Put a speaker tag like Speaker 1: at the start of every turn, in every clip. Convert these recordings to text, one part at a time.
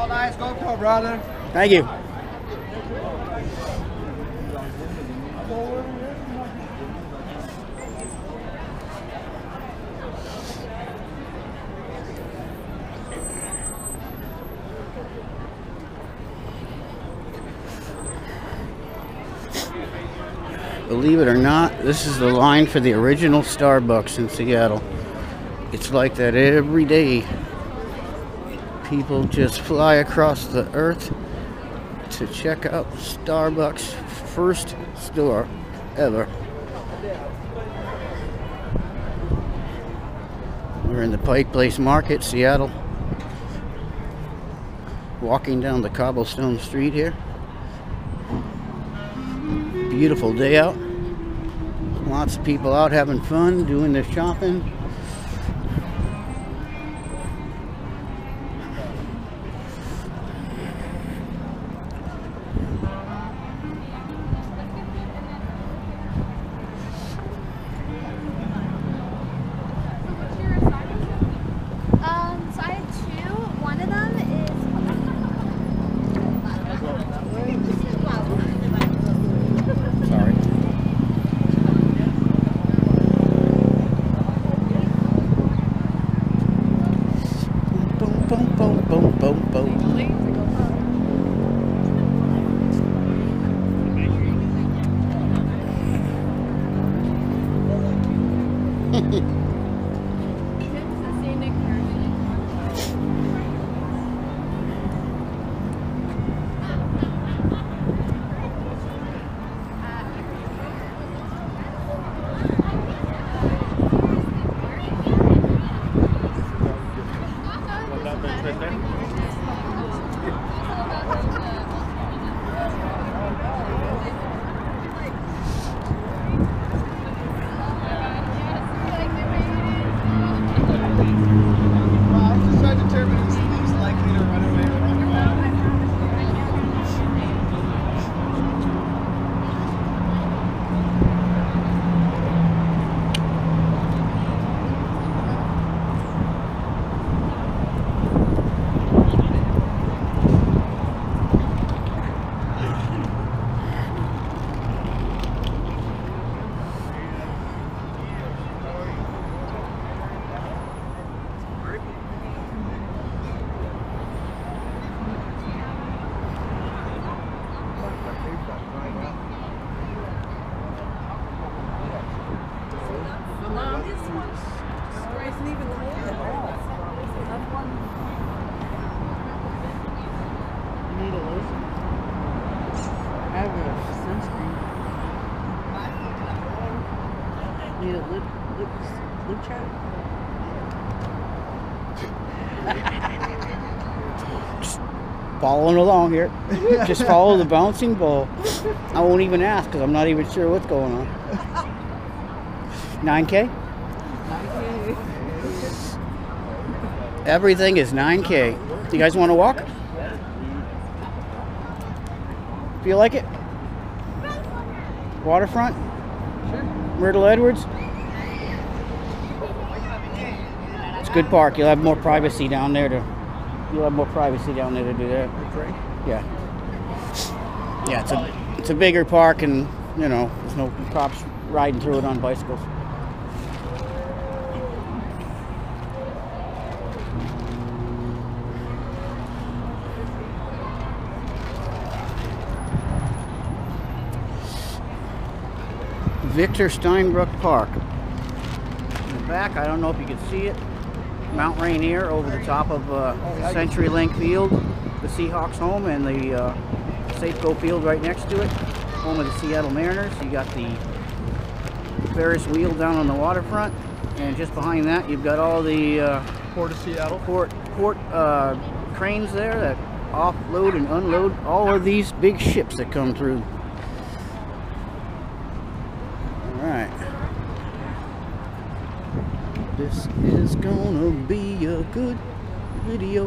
Speaker 1: Real nice GoPro, brother.
Speaker 2: Thank you. Believe it or not, this is the line for the original Starbucks in Seattle. It's like that every day. People just fly across the earth to check out Starbucks' first store ever. We're in the Pike Place Market, Seattle. Walking down the cobblestone street here. Beautiful day out. Lots of people out having fun, doing their shopping.
Speaker 3: So I had two. One of them is.
Speaker 2: Sorry. Boom, boom, boom, boom, boom, boom. Need a lip chat? Just following along here. Just follow the bouncing ball. I won't even ask because I'm not even sure what's going on. 9K?
Speaker 4: 9K.
Speaker 2: Everything is 9K. You guys want to walk? Feel like it? Waterfront?
Speaker 4: Sure.
Speaker 2: Myrtle Edwards? It's a good park. You'll have more privacy down there to do that. Yeah. Yeah, it's a bigger park, and you know, there's no cops riding through it on bicycles. Victor Steinbrook Park. In the back, I don't know if you can see it, Mount Rainier over the top of CenturyLink Field, the Seahawks home, and the Safeco Field right next to it, home of the Seattle Mariners. You got the Ferris wheel down on the waterfront, and just behind that you've got all the
Speaker 1: Port of Seattle.
Speaker 2: port cranes there that offload and unload all of these big ships that come through. Alright. This is gonna be a good video.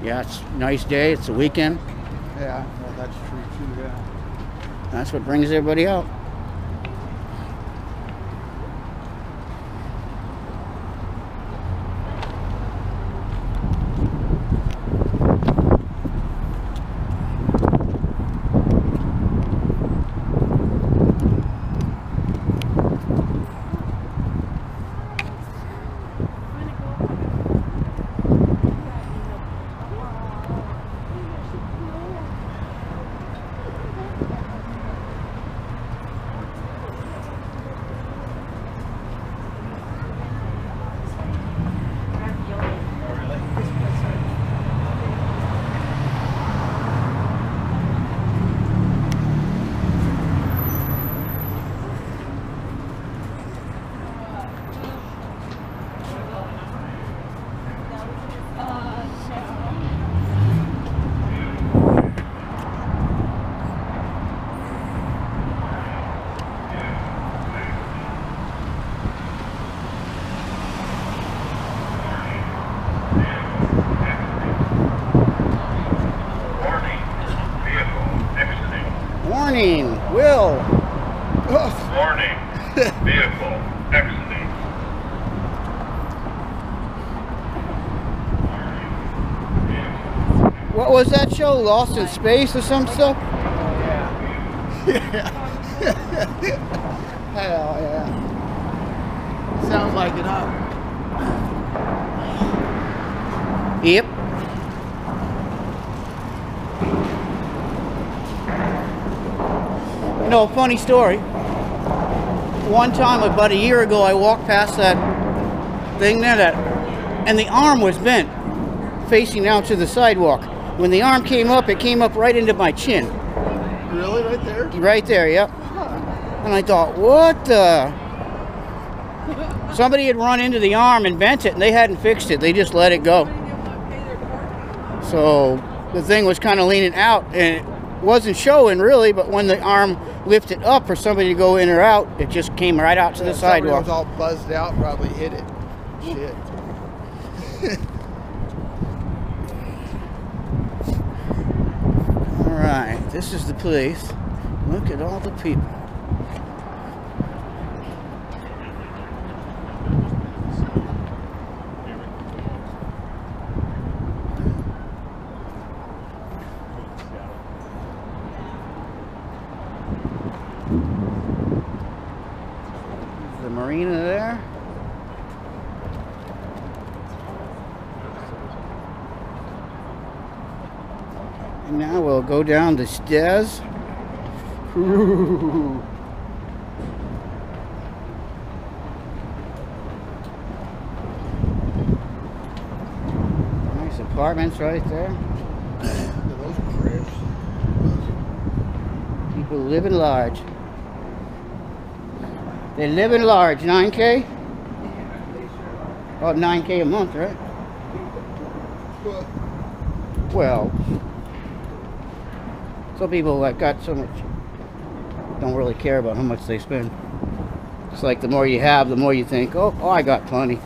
Speaker 2: Yeah, it's a nice day. It's a weekend.
Speaker 1: Yeah, well, that's true too, yeah.
Speaker 2: That's what brings everybody out. Warning, Will.
Speaker 5: Warning, vehicle exiting.
Speaker 2: What was that show? Lost in Space or some stuff?
Speaker 1: Yeah. Hell yeah. Sounds like it, huh?
Speaker 2: Yep. You know, a funny story. One time, about a year ago, I walked past that thing there, and the arm was bent, facing out to the sidewalk. When the arm came up, it came up right into my chin.
Speaker 1: Really? Right there?
Speaker 2: Right there, yep. And I thought, what the? Somebody had run into the arm and bent it, and they hadn't fixed it. They just let it go. So the thing was kind of leaning out, and it wasn't showing really, but when the arm lifted up for somebody to go in or out, it just came right out to the
Speaker 1: Somebody
Speaker 2: sidewalk.
Speaker 1: was all buzzed out, probably hit it. Shit.
Speaker 2: All right, this is the place. Look at all the people. The marina there. And now we'll go down the stairs. Ooh. Nice apartments right there.
Speaker 1: Those cribs.
Speaker 2: People living large. They live in large, 9K? About 9K a month, right? Well, some people that got so much don't really care about how much they spend. It's like the more you have, the more you think, oh, I got plenty.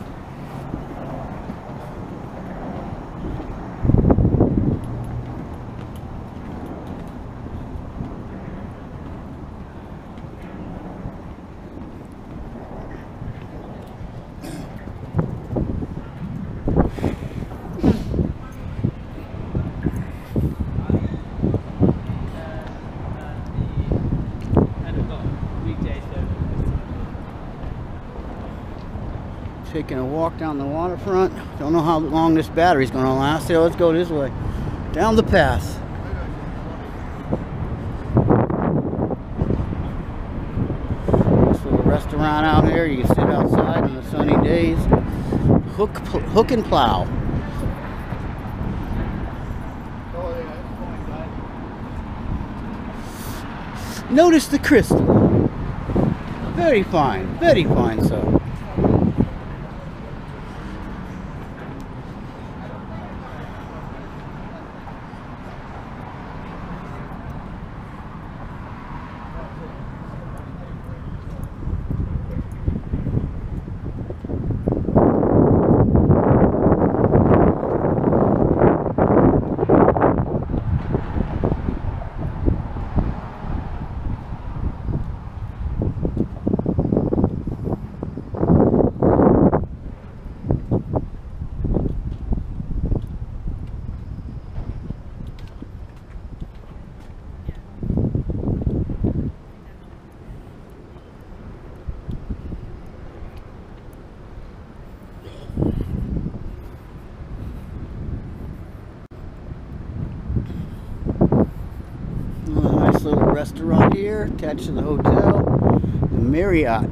Speaker 2: Taking a walk down the waterfront. Don't know how long this battery's going to last. So let's go this way. Down the path. This little restaurant out here. You can sit outside on the sunny days. Hook and plow. Notice the crystal. Very fine, sir. restaurant here, attached to the hotel, the Marriott.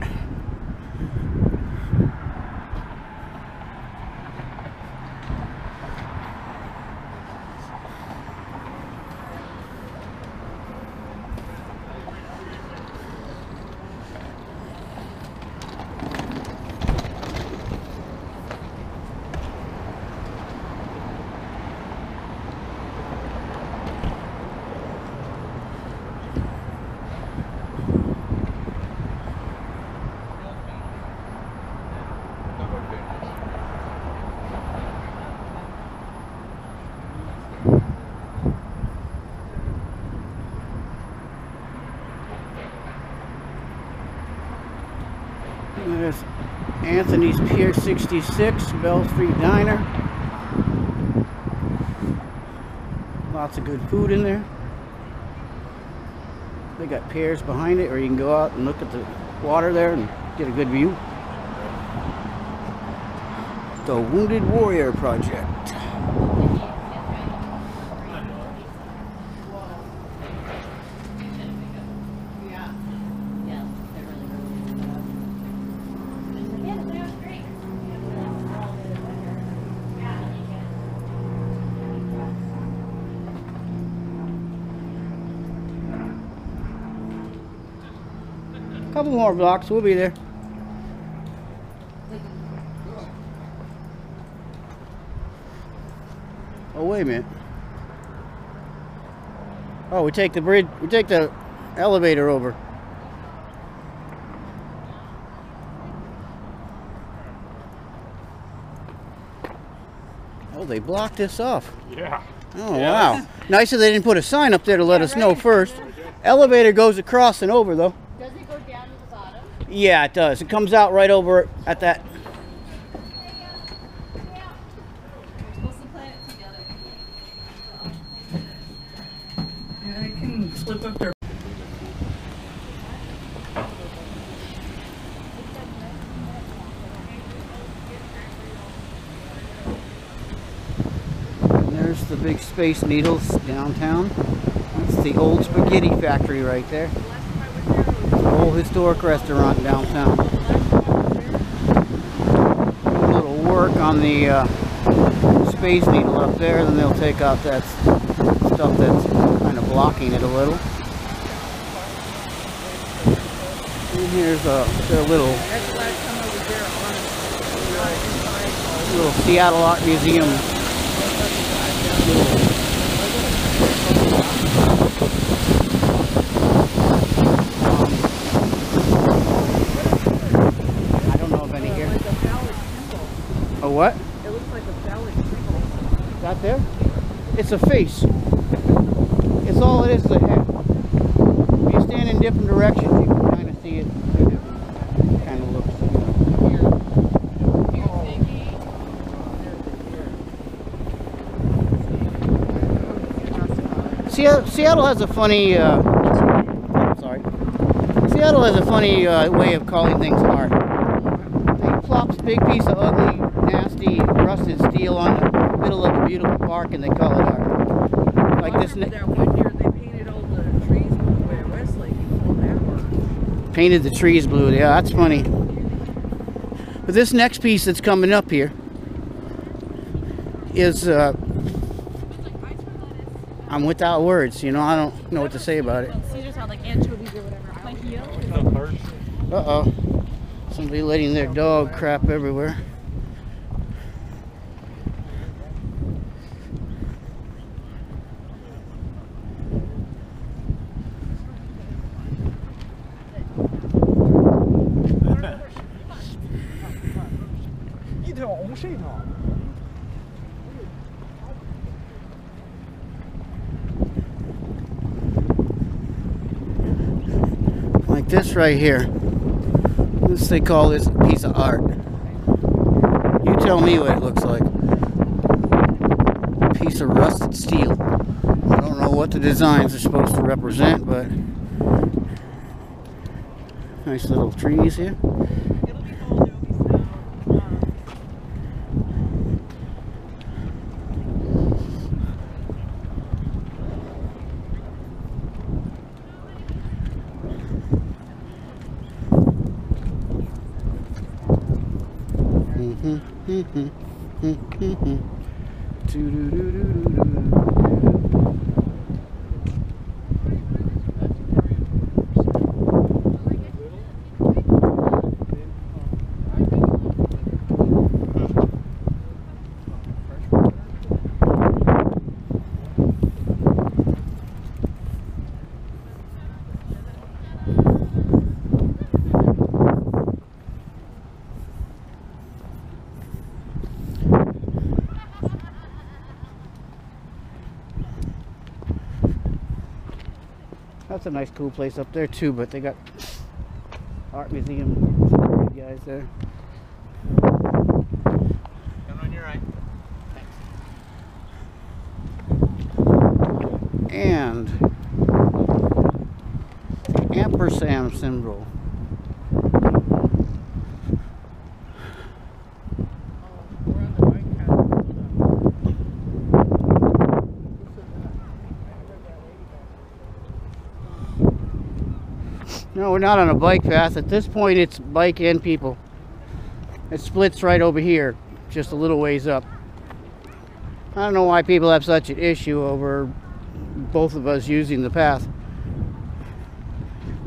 Speaker 2: There's Anthony's Pier 66, Bell Street Diner. Lots of good food in there. They got piers behind it, or you can go out and look at the water there and get a good view. The Wounded Warrior Project. Couple more blocks, we'll be there. Oh, wait a minute. Oh, we take the bridge, we take the elevator over. Oh, they blocked this off.
Speaker 5: Yeah.
Speaker 2: Oh, wow. Nice that they didn't put a sign up there to let us know first. Elevator goes across and over, though.
Speaker 3: Does it go down to the bottom?
Speaker 2: Yeah, it does. It comes out right over at that.
Speaker 4: We're supposed to plan it together. Yeah, I can slip up there.
Speaker 2: And there's the big Space Needles downtown. That's the old spaghetti factory right there. Old historic restaurant downtown. A little work on the Space Needle up there, then they'll take out that stuff that's kind of blocking it a little. And here's their little Seattle Art Museum. A what?
Speaker 4: It looks like a phallic symbol.
Speaker 2: That there? It's a face. It's all it is, the head. If you stand in different directions, you can kind of see it. It kind of looks. Seattle has a funny. Sorry. Seattle has a funny way of calling things art. They plop a big piece of ugly, nasty, rusted steel on the middle of a beautiful park, and they call it art. Like this.
Speaker 4: That one year they painted all the trees blue at Westlake. All that work.
Speaker 2: Painted the trees blue. Yeah, that's funny. But this next piece that's coming up here is. I'm without words. You know, I don't know what to say about it.
Speaker 3: Caesars had like anchovies or whatever. My heel.
Speaker 2: Uh-oh. Somebody letting their dog crap everywhere. Like this right here. This they call this a piece of art. You tell me what it looks like. A piece of rusted steel. I don't know what the designs are supposed to represent, but nice little trees here. That's a nice cool place up there too, but they got art museum guys there.
Speaker 1: Come on your right.
Speaker 2: And the ampersand symbol.
Speaker 4: We're on the bike path.
Speaker 2: No, we're not on a bike path. At this point, it's bike and people. It splits right over here, just a little ways up. I don't know why people have such an issue over both of us using the path.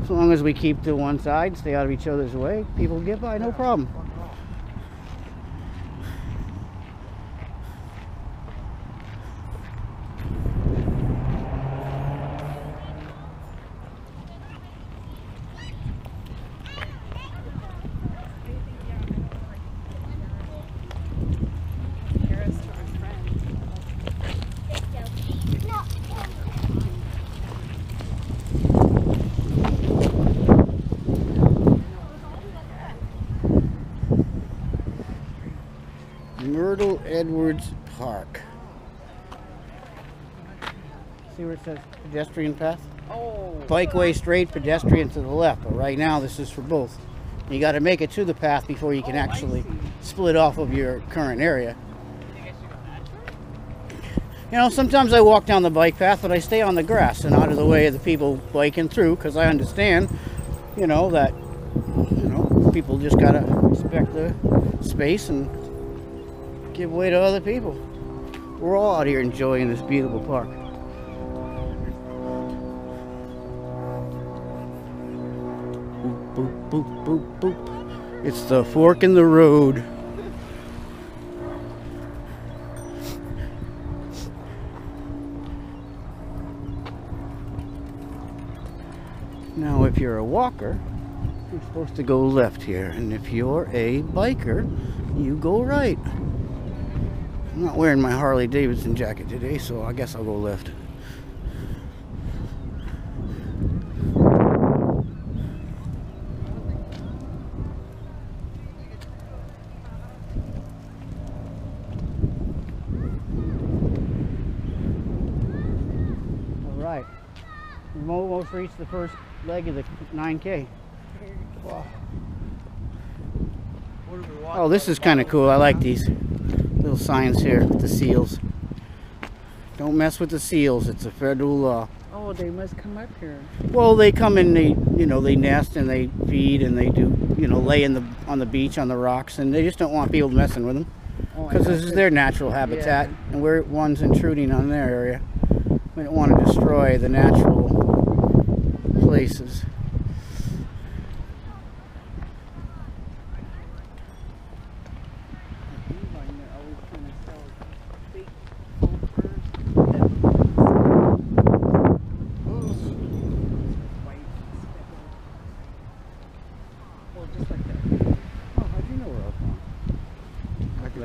Speaker 2: As long as we keep to one side, stay out of each other's way, people get by, no problem. Myrtle Edwards Park. See where it says pedestrian path?
Speaker 4: Oh.
Speaker 2: Bikeway straight, pedestrian to the left. But right now this is for both. You got to make it to the path before you can actually split off of your current area. You know, sometimes I walk down the bike path, but I stay on the grass and out of the way of the people biking through, because I understand, you know, that, you know, people just got to respect the space and give way to other people. We're all out here enjoying this beautiful park. Boop, boop, boop, boop, boop. It's the fork in the road. Now, if you're a walker, you're supposed to go left here. And if you're a biker, you go right. I'm not wearing my Harley Davidson jacket today, so I guess I'll go left. All right, we've almost reached the first leg of the 9K. Wow. Oh, this is kind of cool. I like these little signs here with the seals. Don't mess with the seals. It's a federal law.
Speaker 4: Oh, they must come up here.
Speaker 2: Well, they come and they, you know, they nest and they feed and they do, you know, lay on the beach on the rocks, and they just don't want people messing with them because this is their natural habitat, and we're ones intruding on their area. We don't want to destroy the natural places.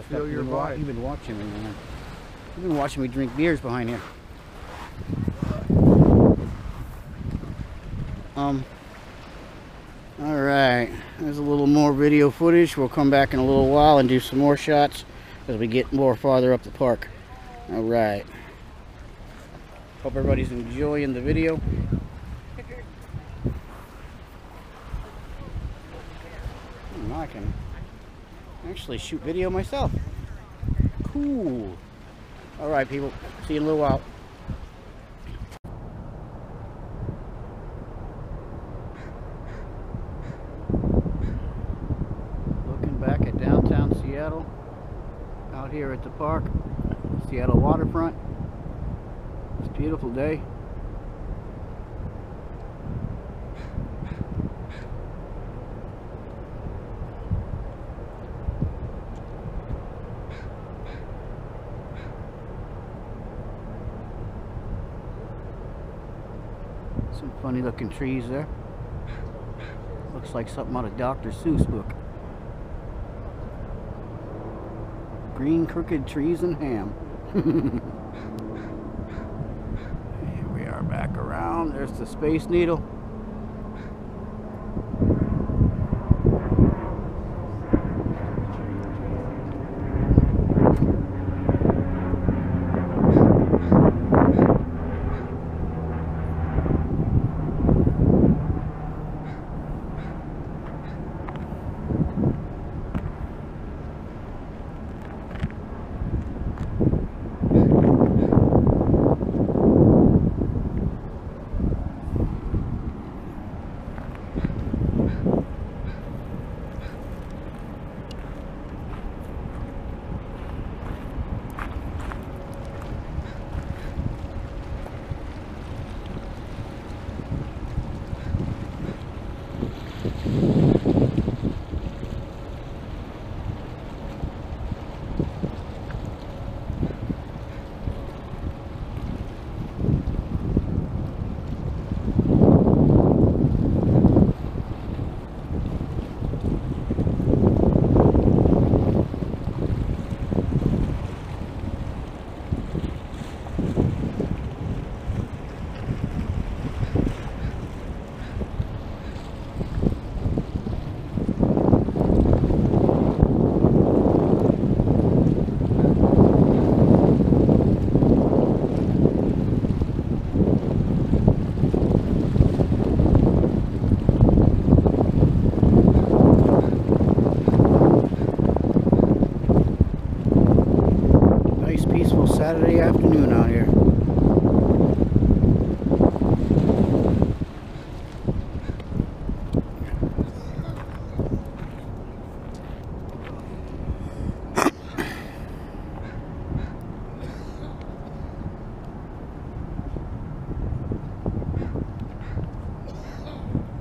Speaker 1: Feel your vibe.
Speaker 2: You've been watching me, man. You've been watching me drink beers behind here. Alright, there's a little more video footage. We'll come back in a little while and do some more shots as we get more farther up the park. Alright. Hope everybody's enjoying the video. I can actually shoot video myself. Cool. Alright, people. See you in a little while. Looking back at downtown Seattle. Seattle, out here at the park, Seattle waterfront. It's a beautiful day. Some funny looking trees there. Looks like something out of Dr. Seuss book. Green crooked trees and ham. Here we are back around. There's the Space Needle. Saturday afternoon out here.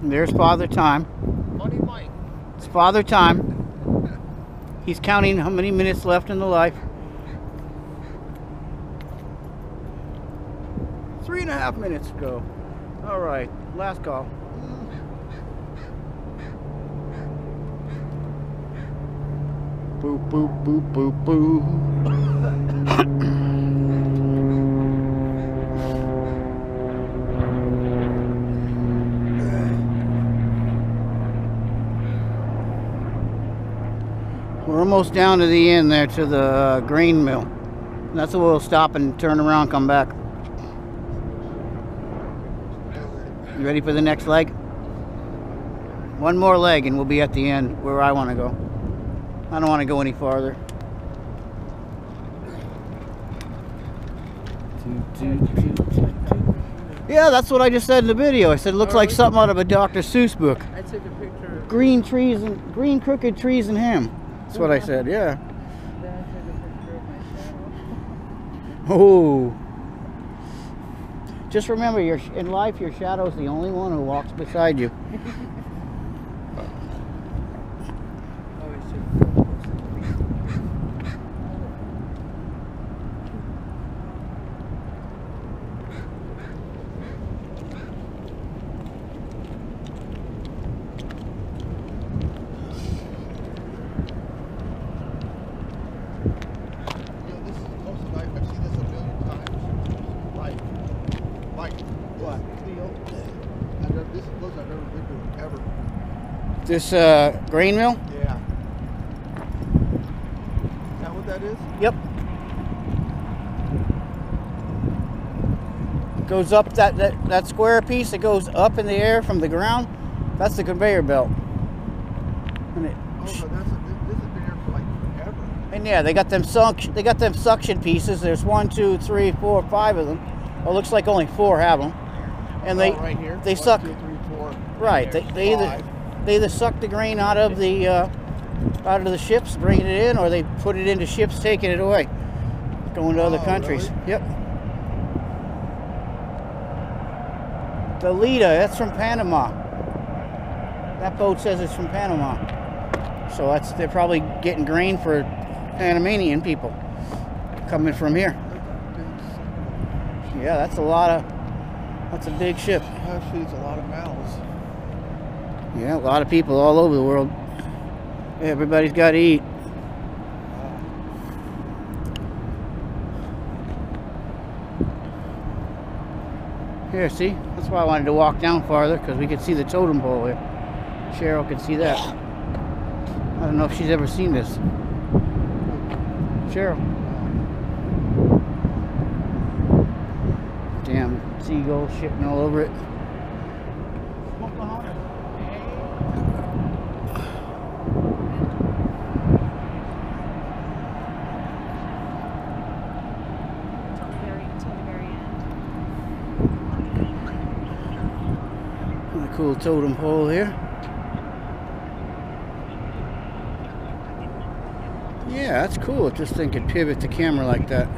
Speaker 2: There's Father Time.
Speaker 1: Buddy Mike.
Speaker 2: It's Father Time. He's counting how many minutes left in the life. 3.5 minutes ago. All right, last call. Boop, boop, boop, boop, boop. We're almost down to the end there, to the grain mill. And that's where we'll stop and turn around, come back. You ready for the next leg? One more leg and we'll be at the end where I want to go. I don't want to go any farther. Yeah, that's what I just said in the video. I said it looks like something out of a Dr. Seuss book.
Speaker 4: I took a picture of
Speaker 2: Green trees and green crooked trees and ham. That's what I said, yeah.
Speaker 4: then I took a picture of my shadow.
Speaker 2: Oh. Just remember, in life, your shadow's the only one who walks beside you.
Speaker 4: Always took photos.
Speaker 1: This is the most life. I've seen this a million times. Mike,
Speaker 2: What?
Speaker 1: this is the closest I've ever been to ever.
Speaker 2: This grain mill?
Speaker 1: Yeah. Is that what that is?
Speaker 2: Yep. It goes up that square piece that goes up in the air from the ground. That's the conveyor belt. And it,
Speaker 1: Oh, so this has been here for like forever.
Speaker 2: and yeah, they got them suction pieces. There's 1, 2, 3, 4, 5 of them. Well, it looks like only 4 have them. And they
Speaker 1: right here.
Speaker 2: they
Speaker 1: 1,
Speaker 2: suck.
Speaker 1: 2, 3, 4.
Speaker 2: Right. They either suck the grain out of the out of the ships, bringing it in, or they put it into ships, taking it away, going to other countries.
Speaker 1: Really?
Speaker 2: Yep. The Lita, that's from Panama. That boat says it's from Panama. So they're probably getting grain for Panamanian people coming from here. Yeah, that's a big ship.
Speaker 1: That feeds a lot of mouths.
Speaker 2: Yeah, a lot of people all over the world. Everybody's got to eat. Here, see? That's why I wanted to walk down farther, because we could see the totem pole here. Cheryl could see that. I don't know if she's ever seen this. Cheryl. Damn seagulls shitting all over it.
Speaker 3: Till the very end.
Speaker 2: A cool totem pole here. Yeah, that's cool. This thing could pivot the camera like that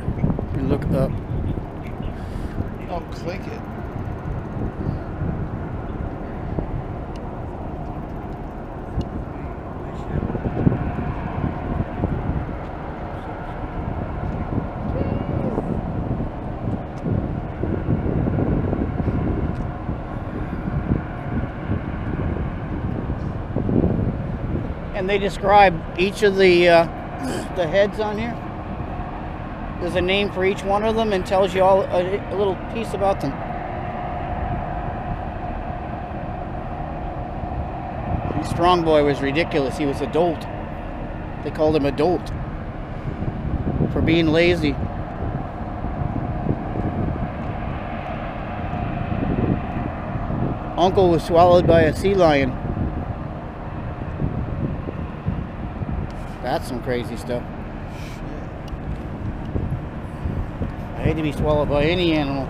Speaker 2: and look up.
Speaker 1: Oh, click it.
Speaker 2: And they describe each of the heads on here. There's a name for each one of them and tells you all a little piece about them. Strong Boy was ridiculous. He was a dolt. They called him a dolt for being lazy. Uncle was swallowed by a sea lion. That's some crazy stuff. I hate to be swallowed by any animal.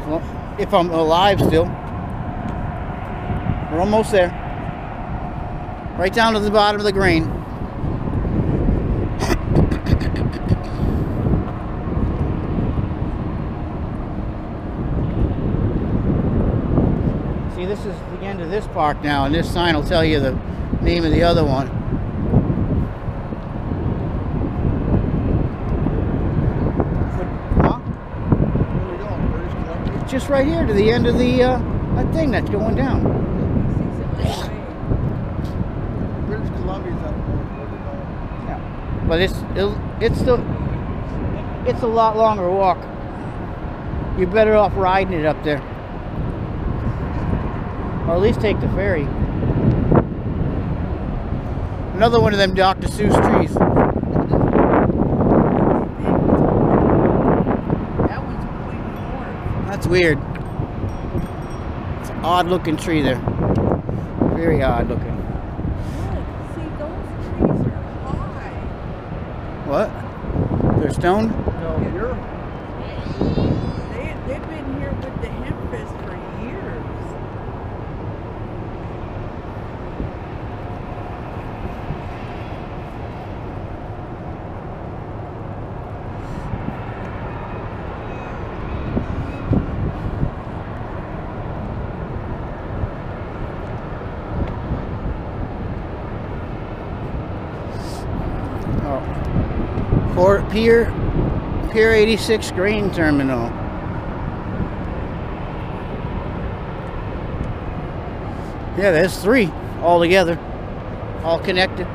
Speaker 2: Well, if I'm alive still. We're almost there. Right down to the bottom of the grain. See, this is the end of this park now, and this sign will tell you the name of the other one. Just right here to the end of the that thing that's going down.
Speaker 1: British Columbia's up north.
Speaker 2: Yeah, but it's still a lot longer walk. You're better off riding it up there, or at least take the ferry. Another one of them Dr. Seuss trees. That's weird. It's an odd looking tree there. Very odd looking.
Speaker 4: Look, see, those trees are high.
Speaker 2: What? They're stone?
Speaker 1: No, you're.
Speaker 4: They've been here with the hemp fest for years.
Speaker 2: Pier 86 grain terminal. Yeah, there's 3 all together, all connected.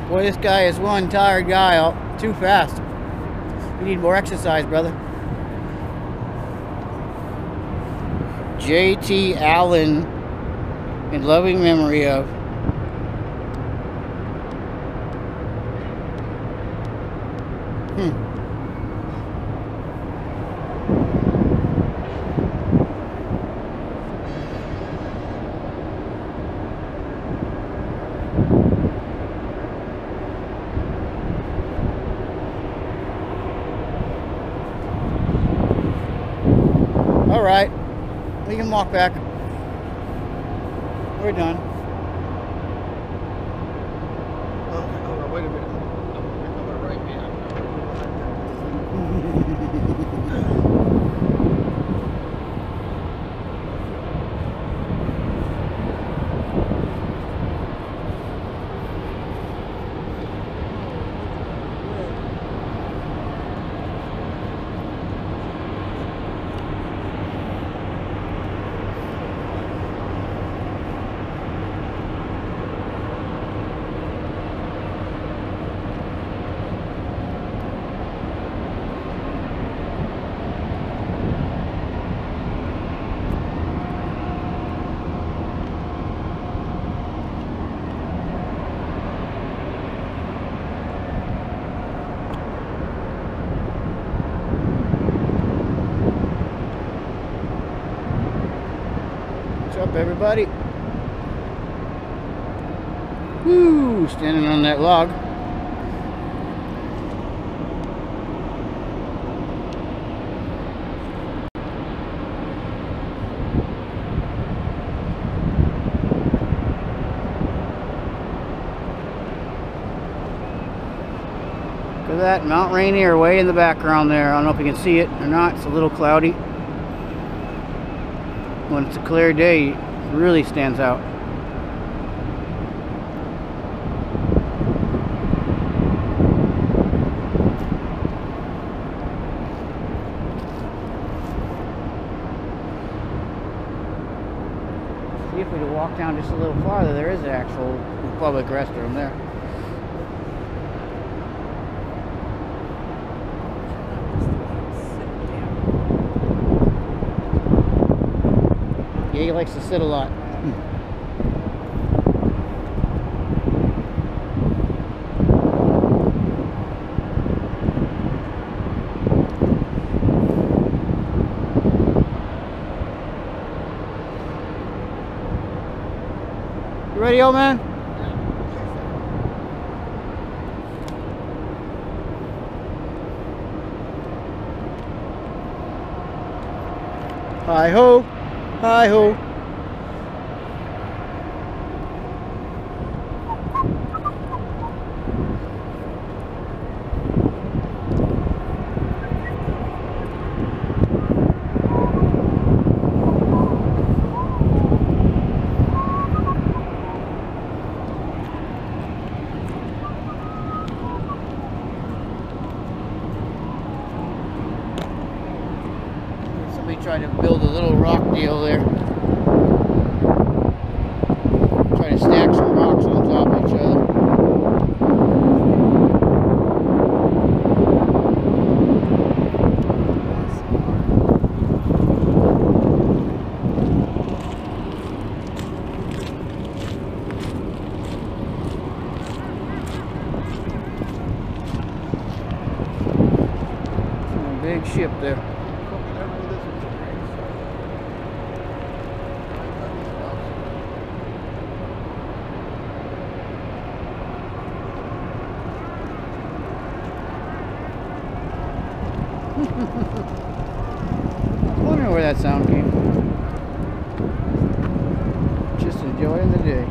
Speaker 2: Boy, this guy is one tired guy, too fast. You need more exercise, brother. J.T. Allen, in loving memory of. all right. We can walk back. We're done.
Speaker 1: Oh, wait a minute. You're coming right back.
Speaker 2: What's up, everybody? Woo! Standing on that log. Look at that, Mount Rainier way in the background there. I don't know if you can see it or not. It's a little cloudy. When it's a clear day, it really stands out. See if we could walk down just a little farther. There is an actual public restroom there. Yeah, he likes to sit a lot. You ready, old man? Hi ho, hi ho. Somebody tried to build a little rock deal there. Try to stack some rocks on top of each other. Big ship there. I was wondering where that sound came from. Just enjoying the day.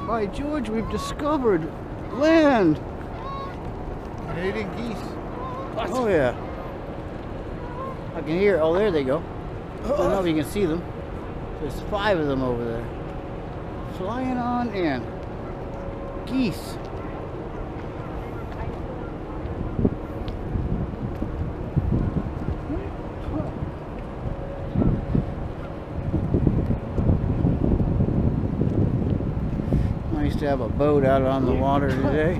Speaker 2: By George, we've discovered land.
Speaker 1: Canadian geese.
Speaker 2: Oh yeah. I can hear. Oh, there they go. I don't know if you can see them. There's 5 of them over there. Flying on in. Geese. Nice to have a boat out on the water today.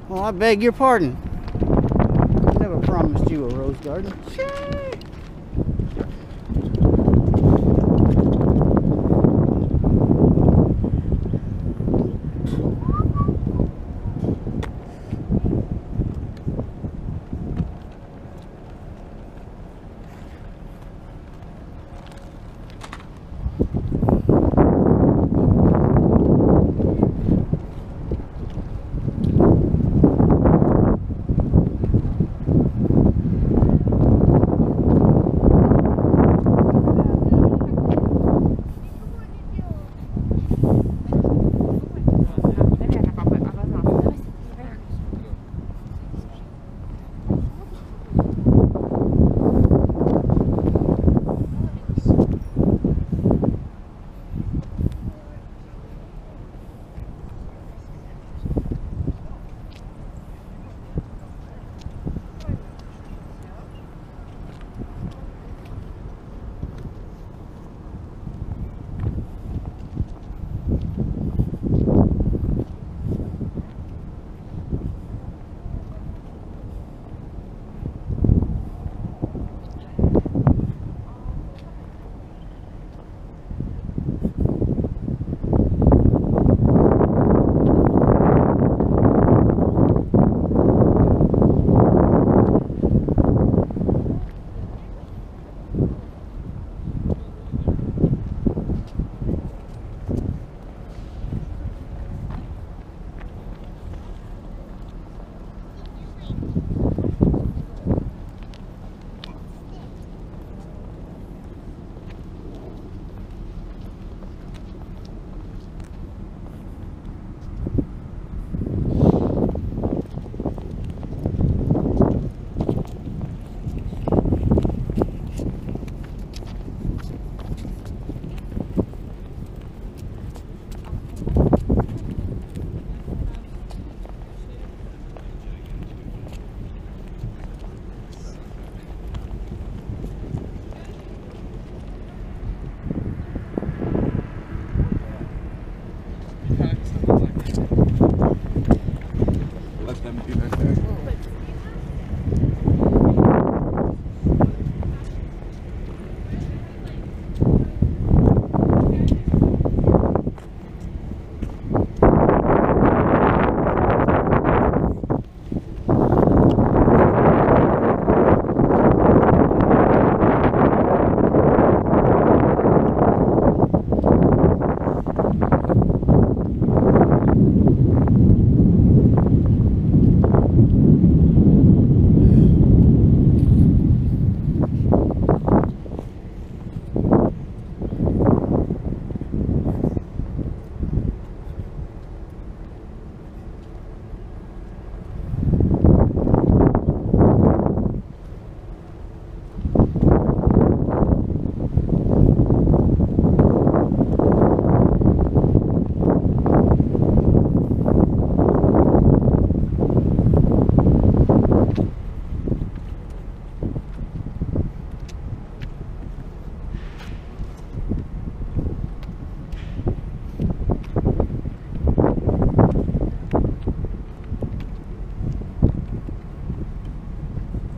Speaker 2: Well, I beg your pardon. I never promised you a rose garden.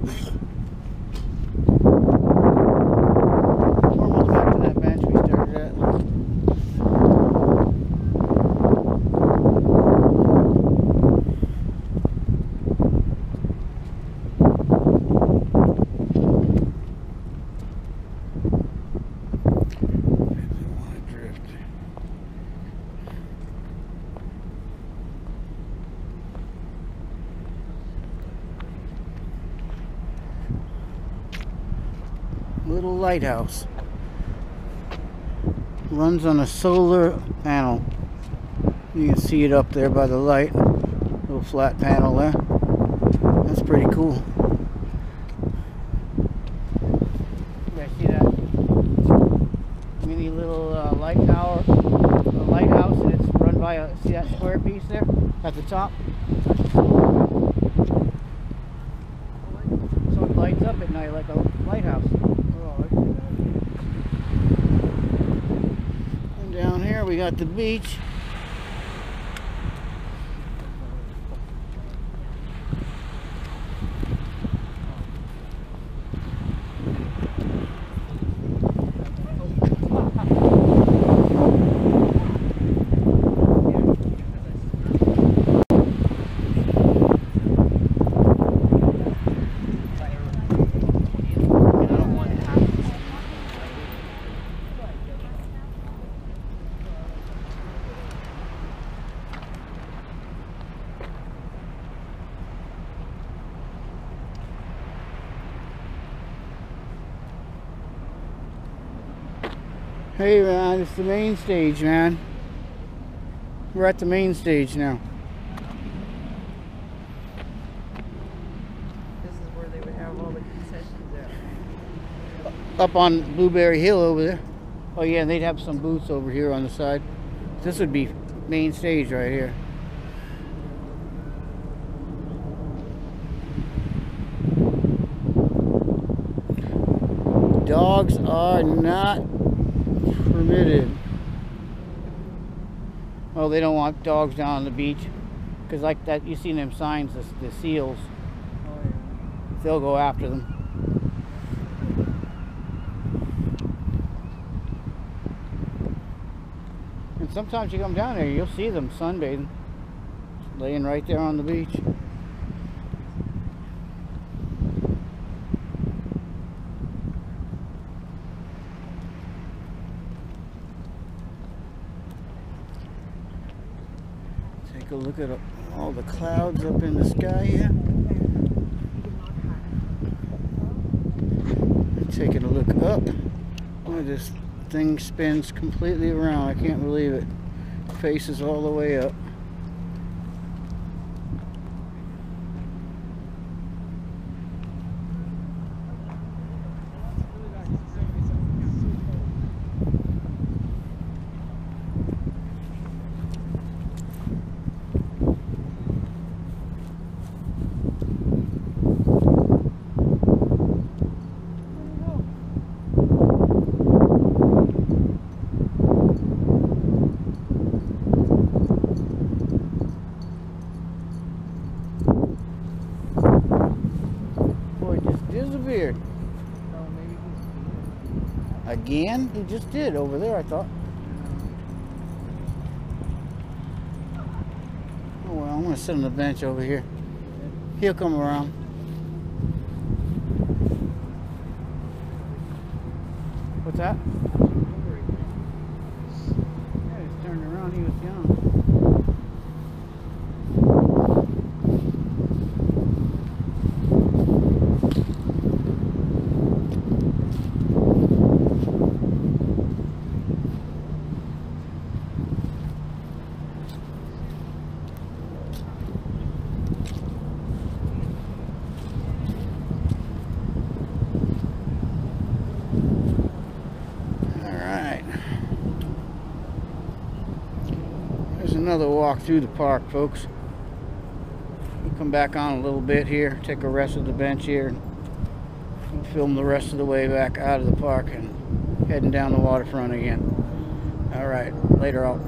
Speaker 2: We're almost back to that bench we started at. Little lighthouse. Runs on a solar panel. You can see it up there by the light. Little flat panel there. That's pretty cool. You guys see that mini little light tower, a lighthouse, and it's run by a, see that square piece there at the top? So it lights up at night like a lighthouse. And down here we got the beach. Hey man, it's the main stage, man. We're at the main stage now.
Speaker 4: This is where they would have all the concessions at.
Speaker 2: Up on Blueberry Hill over there. Oh yeah, and they'd have some booths over here on the side. This would be main stage right here. Dogs are not permitted. Oh, they don't want dogs down on the beach because like that, you seen them signs, the seals.
Speaker 4: Oh, yeah.
Speaker 2: They'll go after them. And sometimes you come down there, you'll see them sunbathing, laying right there on the beach. Take a look at all the clouds up in the sky here. Taking a look up. Boy, this thing spins completely around. I can't believe it. Faces all the way up. Disappeared. Again? He just did over there, I thought. Oh well, I'm gonna sit on the bench over here. He'll come around. What's that? Yeah, he's turned around, he was gone. Another walk through the park, folks. We'll come back on a little bit here, take a rest at the bench here, and film the rest of the way back out of the park and heading down the waterfront again. All right, later all.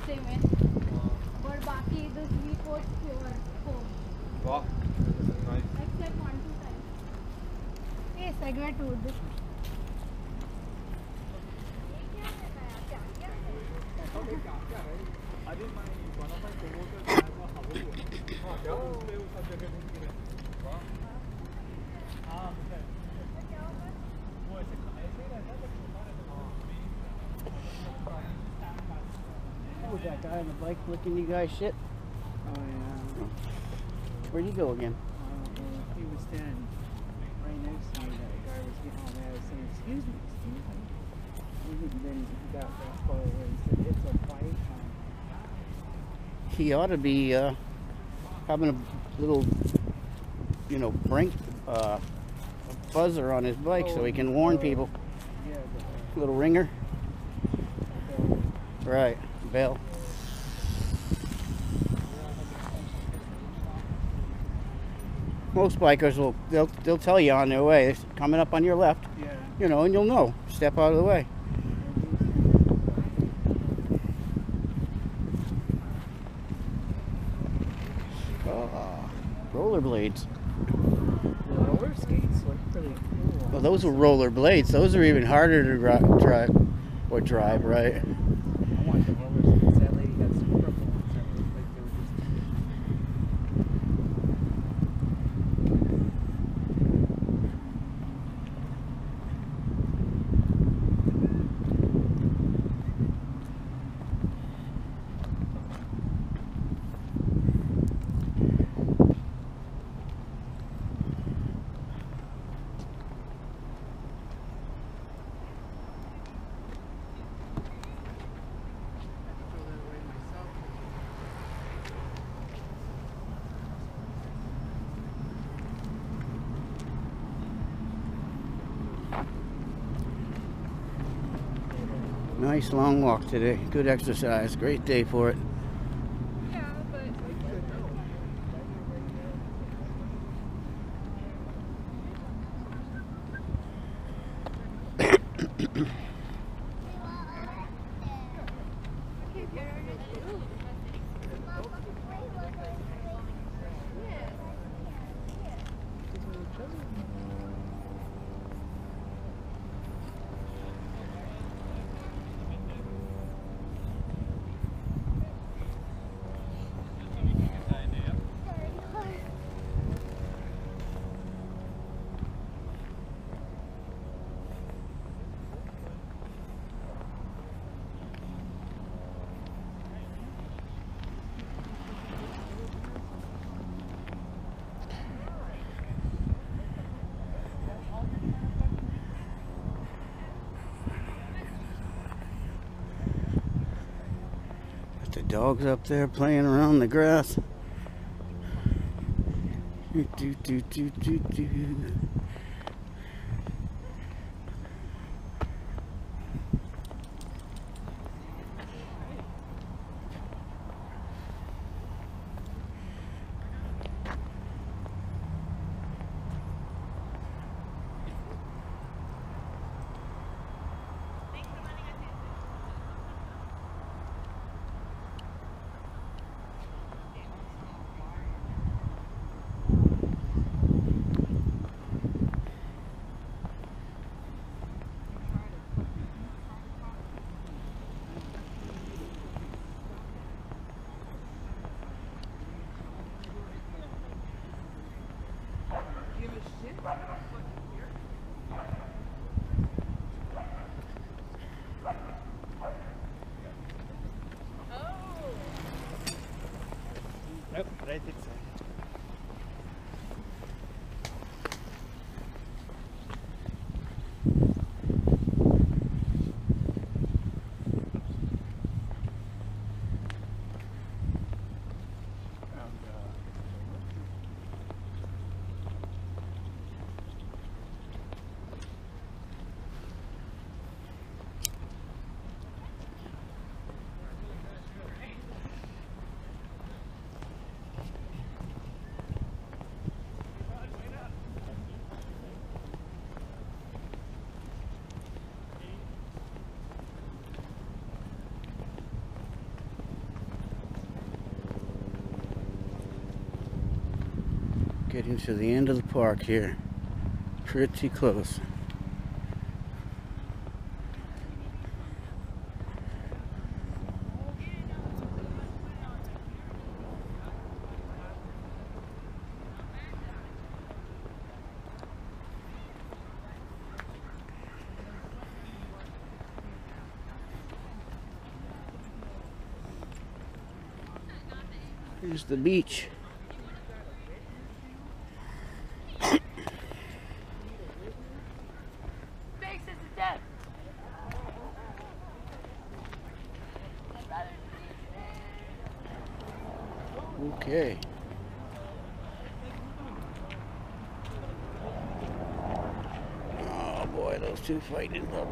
Speaker 3: रास्ते में और बाकी this we put your home
Speaker 1: Wow. Nice.
Speaker 3: except 1-2 times. Hey, segway tour this.
Speaker 2: Was that guy on the bike flicking you guys shit?
Speaker 4: Oh, yeah.
Speaker 2: Where'd he go again?
Speaker 4: He was standing right next to me. That guy was getting all mad, saying, excuse me. And then he got that far away and said, it's a fight.
Speaker 2: He ought to be having a little, you know, brink buzzer on his bike so he can warn people.
Speaker 4: Yeah,
Speaker 2: Little ringer. Right, bell. Most bikers will they'll tell you on their way, it's coming up on your left,
Speaker 4: yeah.
Speaker 2: you know, and you'll know. Step out of the way. Rollerblades.
Speaker 4: The roller skates look pretty cool.
Speaker 2: Well, those were rollerblades. Those are even harder to drive, right?
Speaker 4: I want the roller skates. That lady got some purple ones that looked like they were just...
Speaker 2: Nice long walk today. Good exercise. Great day for it.
Speaker 3: Yeah, but
Speaker 2: The dog's up there playing around the grass. Do, do, do, do, do.
Speaker 1: Yep, right inside.
Speaker 2: Getting to the end of the park here. Pretty close. Here's the beach. Okay. Oh boy, those two fighting up.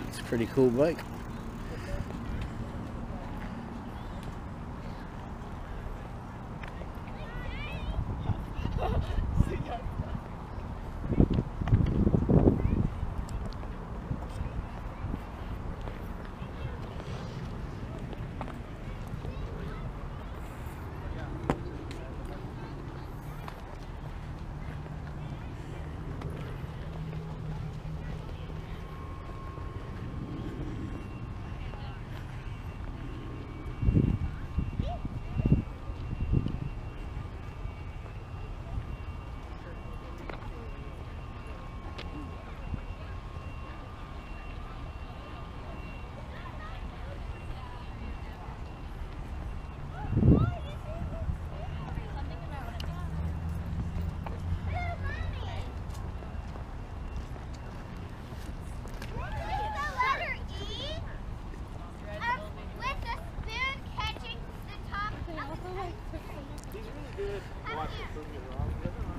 Speaker 2: It's a pretty cool bike.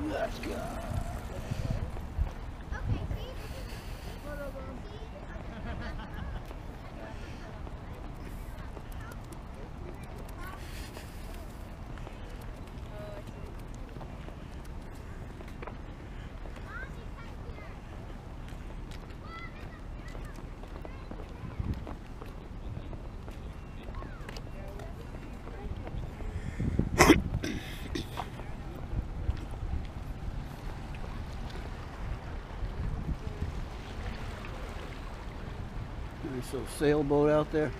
Speaker 2: Let's go. Nice little sailboat out there.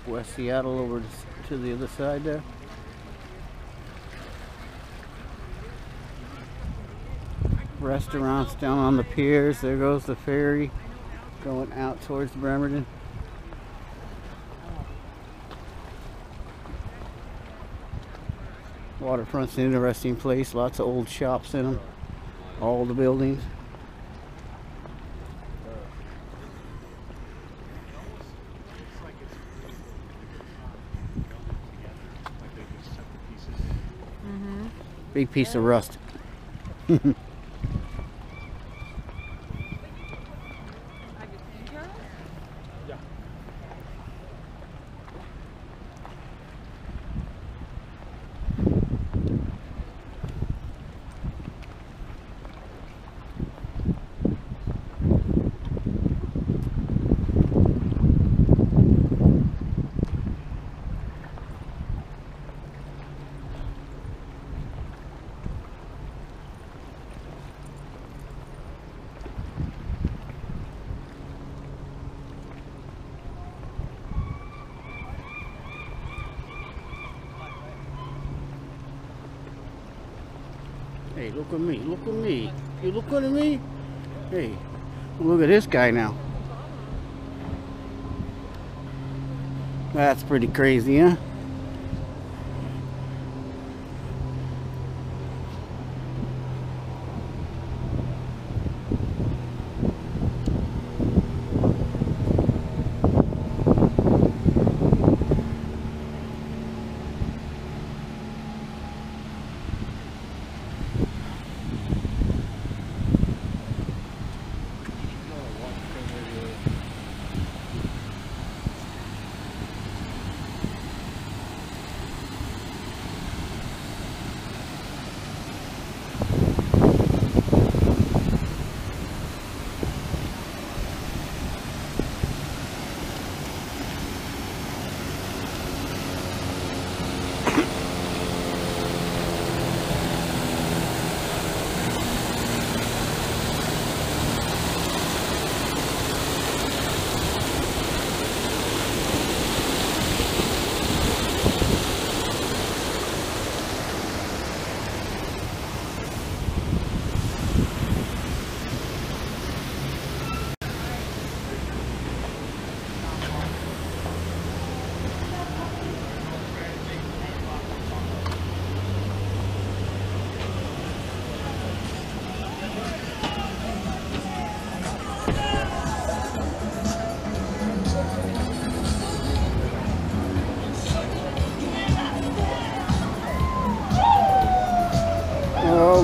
Speaker 2: West Seattle over to the other side there. Restaurants down on the piers. There goes the ferry going out towards Bremerton. Waterfront's an interesting place. Lots of old shops in them. All the buildings. Big piece of rust. Hey, look at me, look at me. You looking at me? Hey, look at this guy now. That's pretty crazy, huh?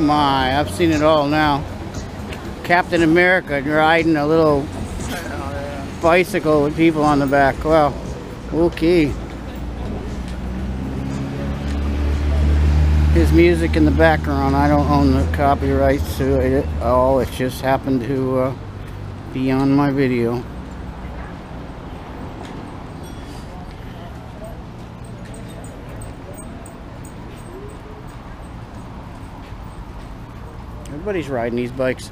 Speaker 2: my, I've seen it all now. Captain America riding a little bicycle with people on the back. Wow. Okay. His music in the background, I don't own the copyrights to it all. It just happened to be on my video. Everybody's riding these bikes.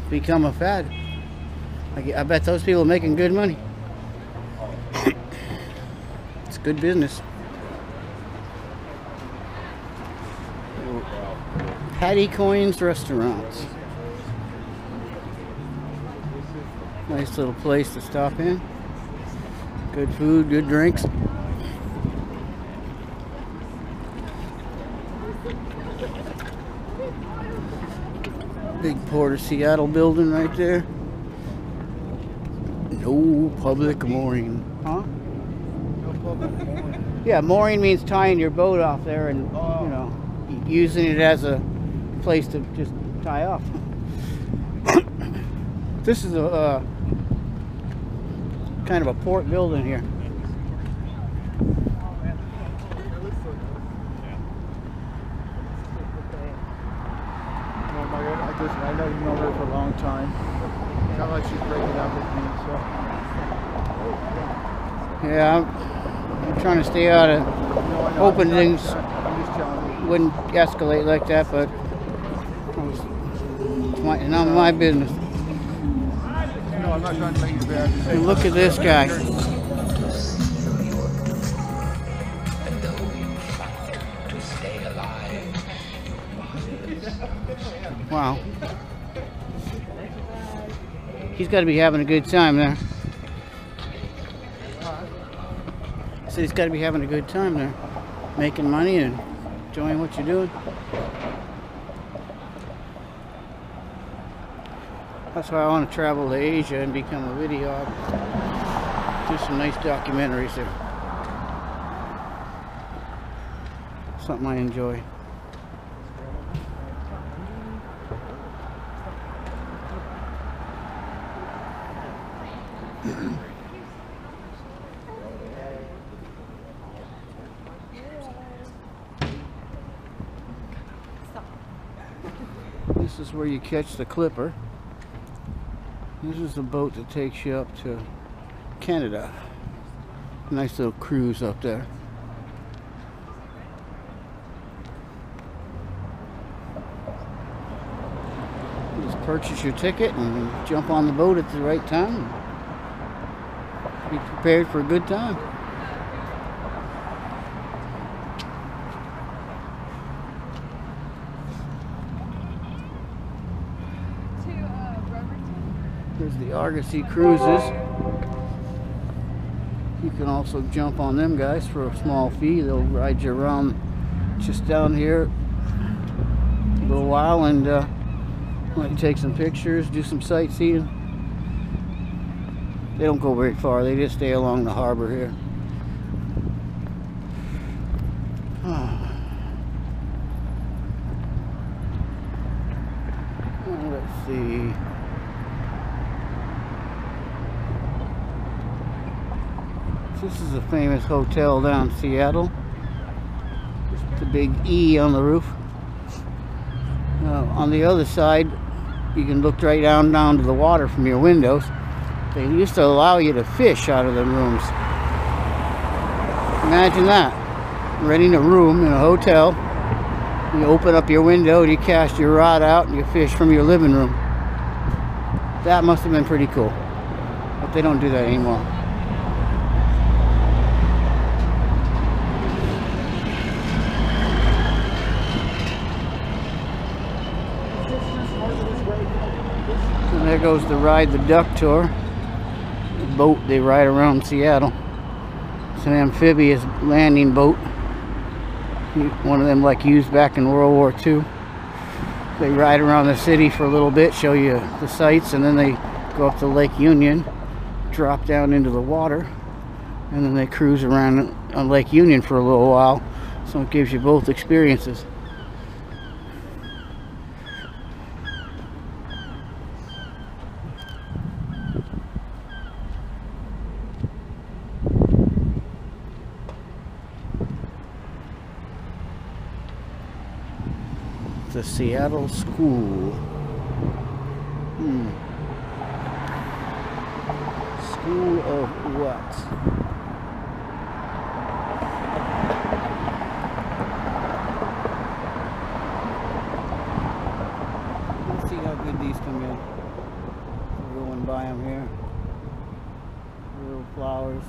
Speaker 2: Become a fad. I bet those people are making good money. It's good business. Patty Coins Restaurants. Nice little place to stop in. Good food, good drinks. Big Port of Seattle building right there. No public mooring. Huh?
Speaker 1: No public mooring.
Speaker 2: Yeah, mooring means tying your boat off there and, you know, using it as a place to just tie off. This is a kind of a port building here.
Speaker 1: I know you've known her for a long time. Kind of like she's breaking up with me, so.
Speaker 2: Yeah, I'm trying to stay out of hoping things wouldn't escalate like that, but it's not my business.
Speaker 1: No, I'm not trying to make you bad.
Speaker 2: And look at this guy. Wow. He's got to be having a good time there. I said he's got to be having a good time there. Making money and enjoying what you're doing. That's why I want to travel to Asia and become a videographer. Do some nice documentaries there. Something I enjoy. This is where you catch the Clipper. This is the boat that takes you up to Canada. Nice little cruise up there. You just purchase your ticket and jump on the boat at the right time. Be prepared for a good time. There's the Argosy Cruises. You can also jump on them guys for a small fee. They'll ride you around just down here a little while and let you take some pictures, do some sightseeing. They don't go very far, they just stay along the harbor here. Let's see. This is a famous hotel down in Seattle. It's the big E on the roof. On the other side, you can look right down to the water from your windows. They used to allow you to fish out of the rooms. Imagine that. Renting a room in a hotel. You open up your window and you cast your rod out and you fish from your living room. That must have been pretty cool. But they don't do that anymore. And there goes the Ride the Duck tour. The boat they ride around Seattle. It's an amphibious landing boat. One of them like used back in World War II. They ride around the city for a little bit, show you the sights, and then they go up to Lake Union, drop down into the water, and then they cruise around on Lake Union for a little while. So it gives you both experiences. The Seattle School. School of what? Let's see how good these come in. We're going by them here. Little flowers.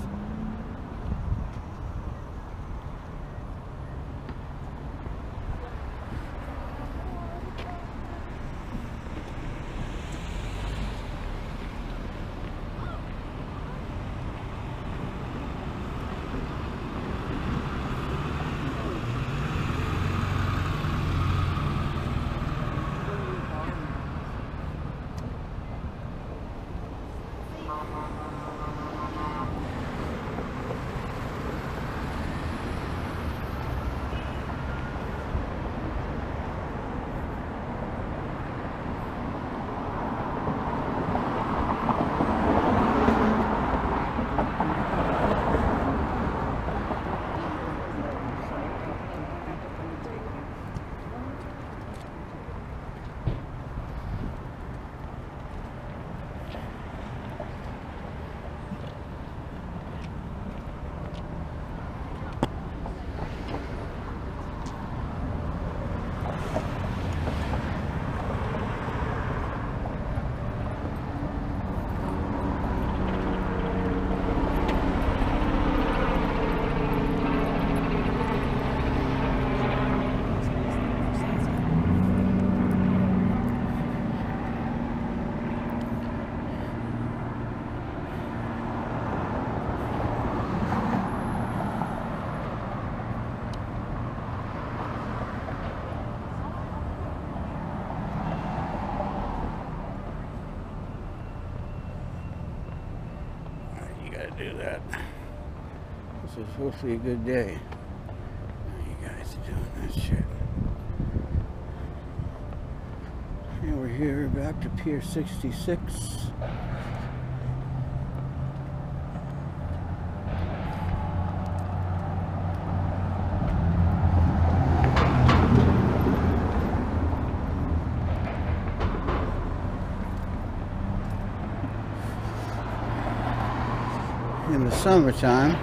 Speaker 2: Do that. This is supposed to be a good day. You guys are doing that shit. And we're here back to Pier 66. In the summertime,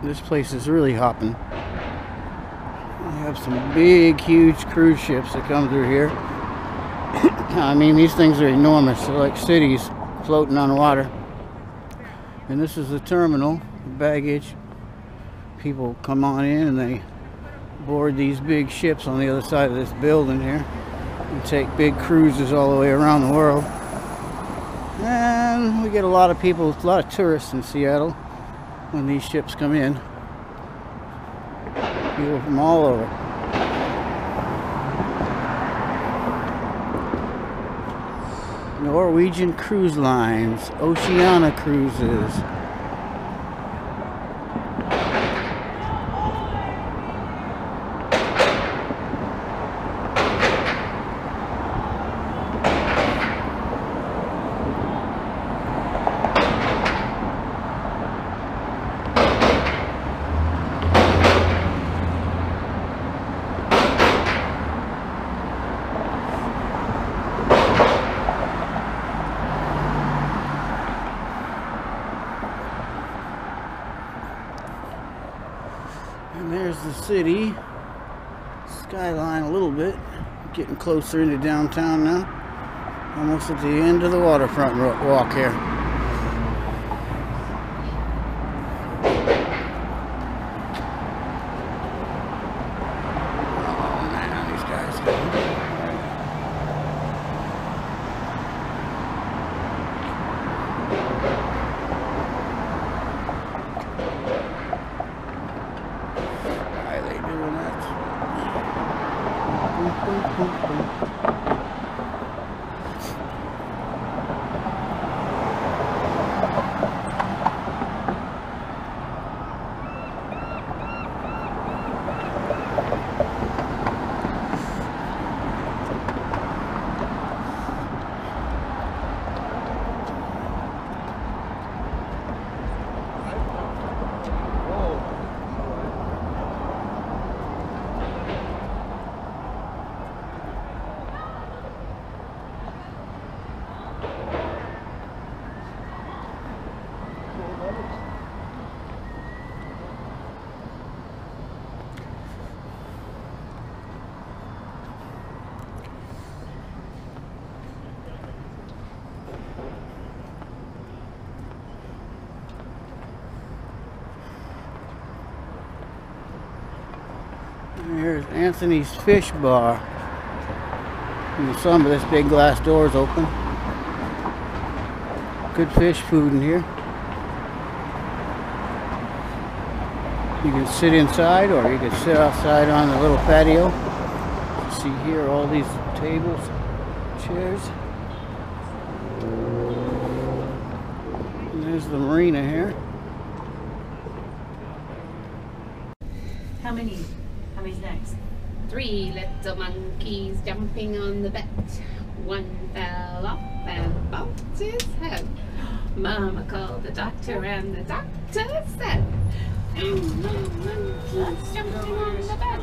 Speaker 2: this place is really hopping. We have some big, huge cruise ships that come through here. I mean, these things are enormous. They're like cities floating on water. And this is the terminal, baggage. People come on in and they board these big ships on the other side of this building here and take big cruises all the way around the world. And we get a lot of people, a lot of tourists in Seattle when these ships come in. People from all over. Norwegian Cruise Lines, Oceania Cruises. And there's the city skyline a little bit, getting closer into downtown now. Almost at the end of the waterfront walk here. Oh man, these guys go. Here's Anthony's Fish Bar. And some of this big glass door is open. Good fish food in here. You can sit inside or you can sit outside on the little patio. You see here all these tables, chairs. And there's the marina here.
Speaker 4: How many? How many's next?
Speaker 6: 3 little monkeys jumping on the bed. One fell off and bumped his head. Mama called the doctor and the doctor said, "No monkeys jumping on the bed."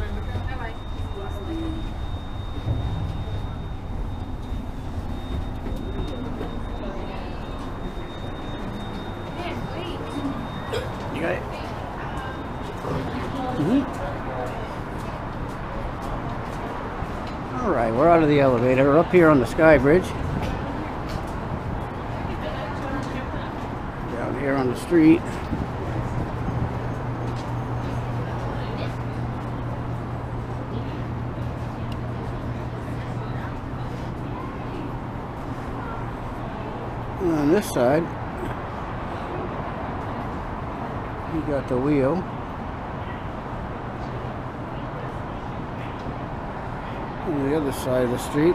Speaker 2: You got it? Mm-hmm. Alright, we're out of the elevator. We're up here on the Sky Bridge. Down here on the street. And on this side, you got the wheel. On the other side of the street,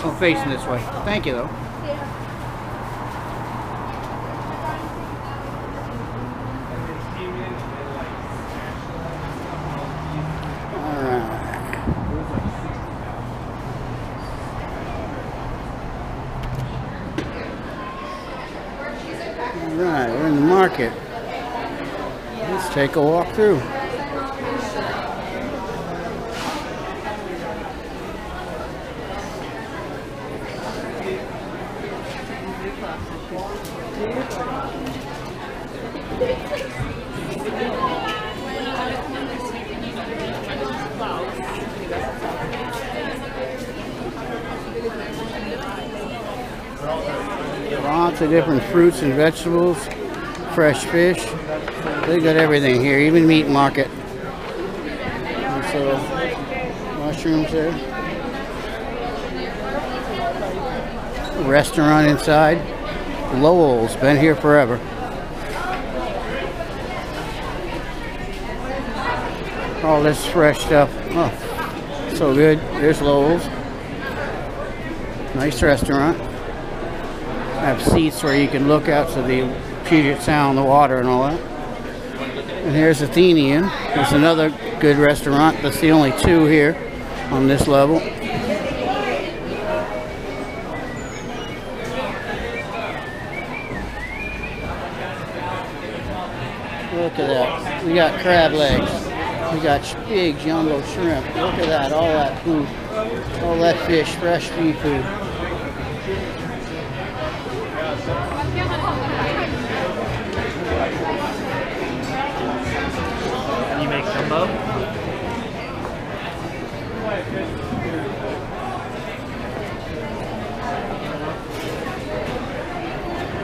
Speaker 2: I'm facing this way. Thank you, though. Alright, we're in the market. Let's take a walk through. Lots of different fruits and vegetables, fresh fish. They got everything here, even meat market. And so, mushrooms there. A restaurant inside. Lowell's, been here forever. All this fresh stuff. Oh, so good. There's Lowell's. Nice restaurant. Have seats where you can look out to the Puget Sound, the water and all that. And here's Athenian. There's another good restaurant. That's the only two here on this level. Look at that. We got crab legs. We got big jumbo shrimp. Look at that. All that food. All that fish. Fresh seafood.
Speaker 7: You make gumbo?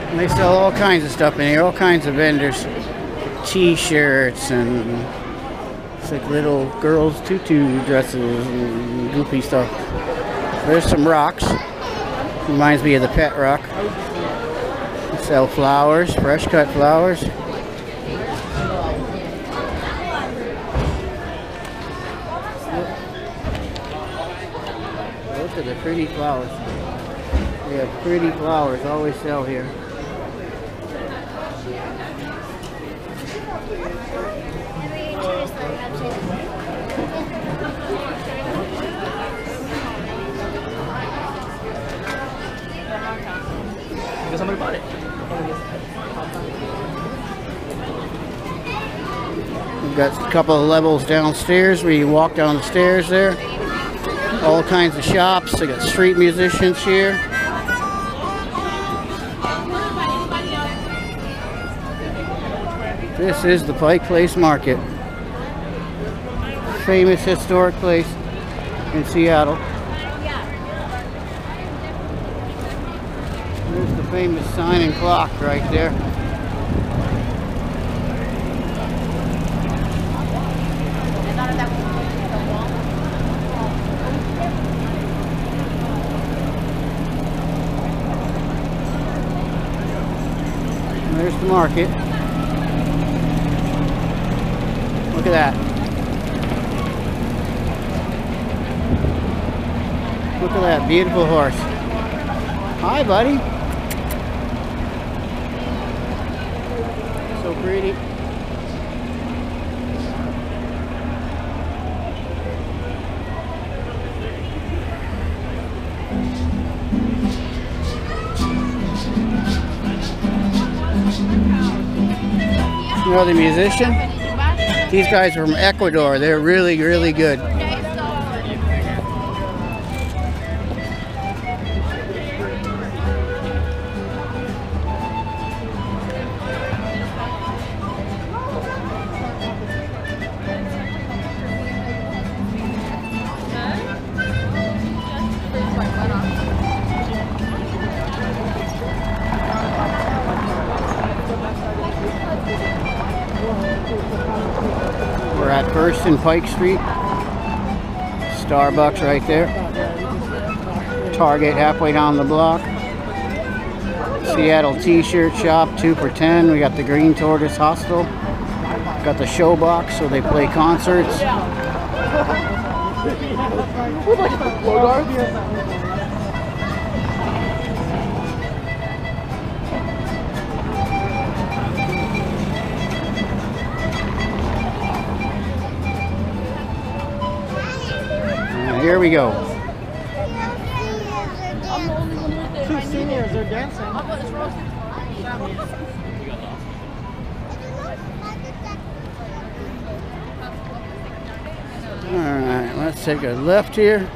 Speaker 2: And they sell all kinds of stuff in here, all kinds of vendors. T-shirts and it's like little girls' tutu dresses and goofy stuff. There's some rocks. Reminds me of the pet rock. They sell flowers, fresh cut flowers. Look at the pretty flowers. They have pretty flowers, always sell here.
Speaker 7: Because somebody bought it.
Speaker 2: We've got a couple of levels downstairs where you walk down the stairs there. All kinds of shops. They got street musicians here. This is the Pike Place Market. Famous historic place in Seattle. There's the famous sign and clock right there. There's the market. Look at that. Look at that beautiful horse. Hi, buddy. So pretty. Another musician. These guys are from Ecuador. They're really, really good. We're at First and Pike Street. Starbucks right there. Target halfway down the block. Seattle t-shirt shop, 2 for $10. We got the Green Tortoise Hostel. Got the show box, so they play concerts. Here we go.
Speaker 4: 2 seniors are dancing.
Speaker 2: Alright, let's take a left here.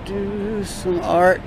Speaker 2: Do some art.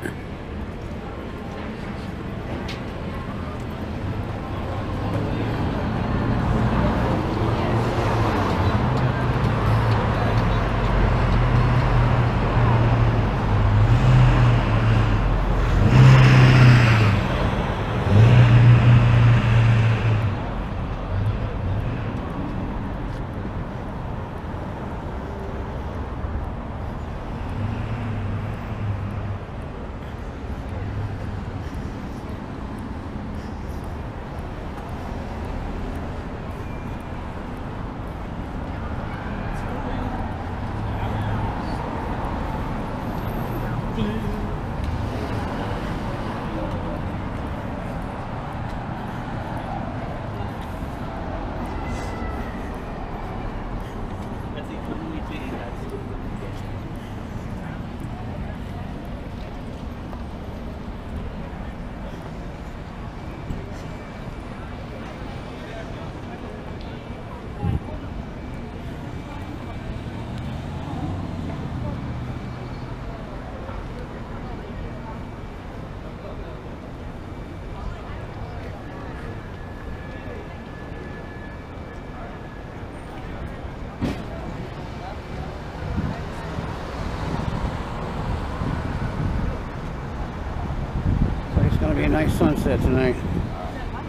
Speaker 2: Be a nice sunset tonight.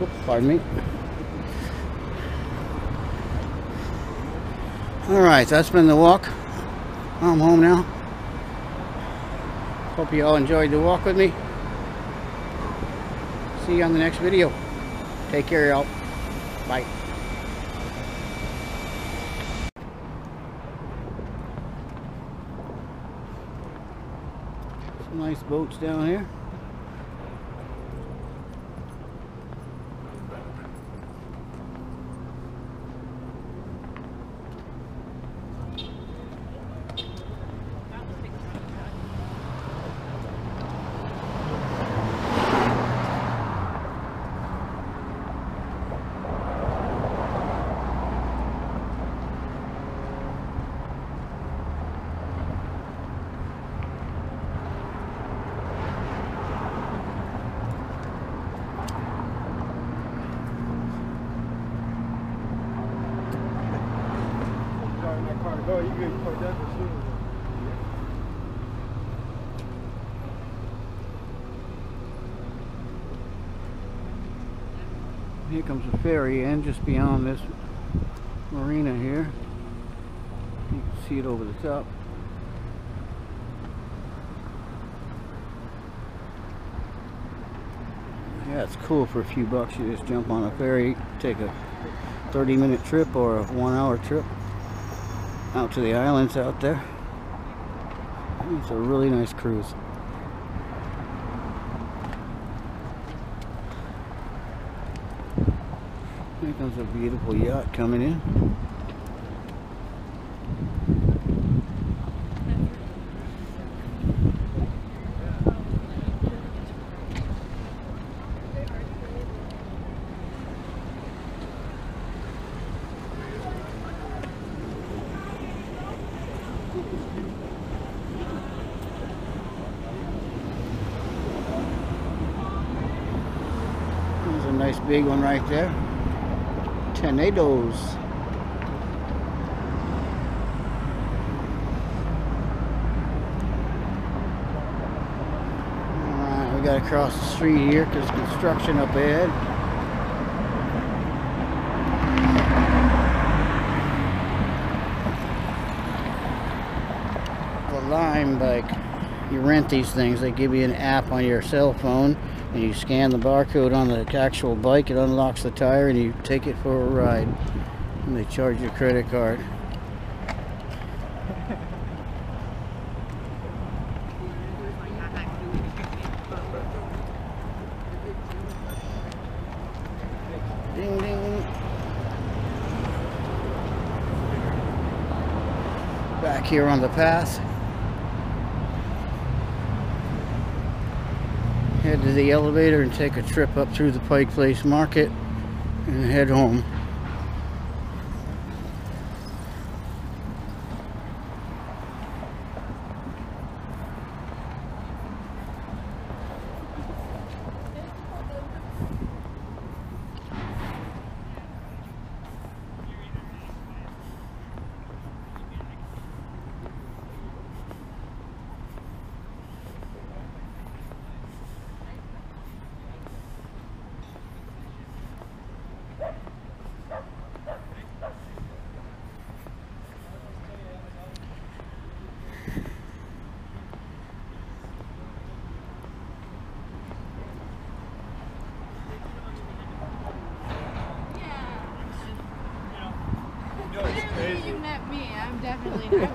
Speaker 2: Oops, pardon me. Alright, that's been the walk. I'm home now. Hope you all enjoyed the walk with me. See you on the next video. Take care, y'all. Bye. Some nice boats down here.
Speaker 1: Oh, you can put that for sure.
Speaker 2: Here comes the ferry in just beyond this marina here. You can see it over the top. Yeah, it's cool for a few bucks. You just jump on a ferry, take a 30-minute trip or a 1-hour trip out to the islands out there. It's a really nice cruise. Here comes a beautiful yacht coming in. There's a nice big one right there. Tornadoes. Alright, we gotta cross the street here because construction up ahead. The Lime bike. You rent these things, they give you an app on your cell phone and you scan the barcode on the actual bike, it unlocks the tire and you take it for a ride and they charge your credit card. Ding ding. Back here on the path. Head to the elevator and take a trip up through the Pike Place Market and head home.
Speaker 3: You met me. I'm definitely not.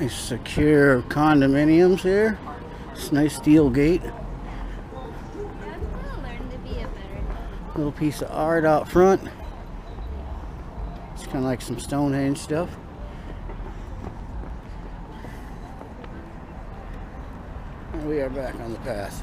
Speaker 2: Nice secure condominiums here. It's a nice steel gate.
Speaker 3: That's gonna learn to be a better.
Speaker 2: Little piece of art out front. It's kind of like some Stonehenge stuff. And we are back on the path.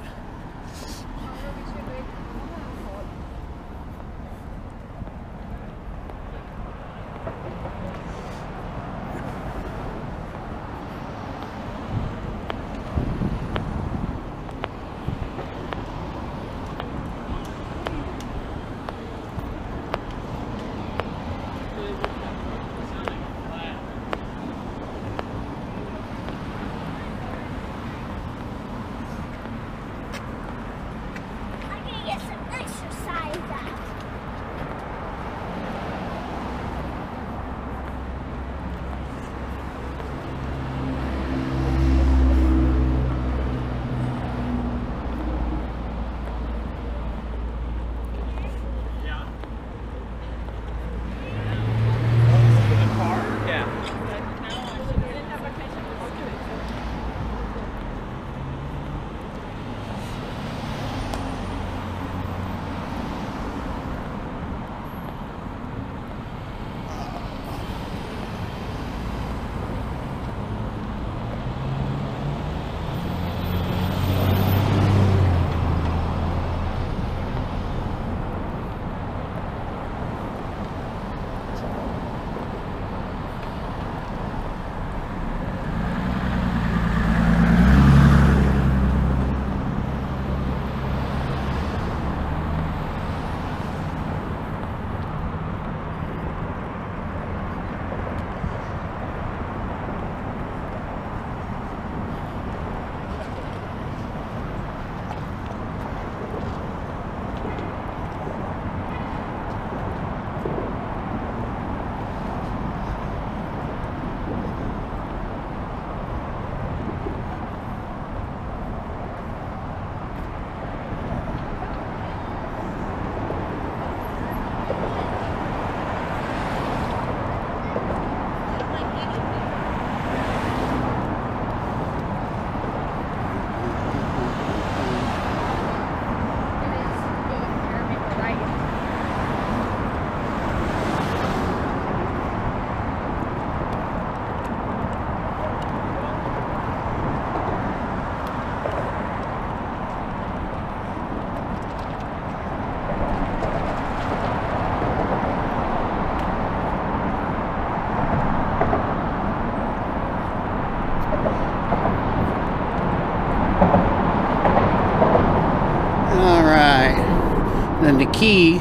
Speaker 2: Then the key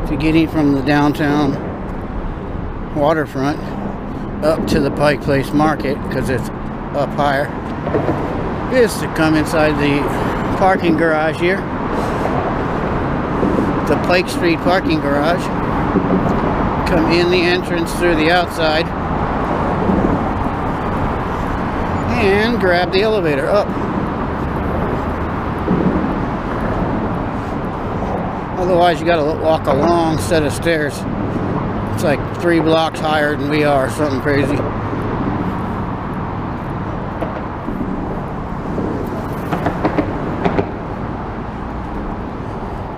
Speaker 2: to getting from the downtown waterfront up to the Pike Place Market, because it's up higher, is to come inside the parking garage here, the Pike Street parking garage, come in the entrance through the outside, and grab the elevator up. Otherwise, you gotta walk a long set of stairs. It's like 3 blocks higher than we are, something crazy.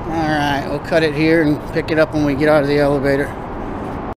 Speaker 2: Alright, we'll cut it here and pick it up when we get out of the elevator.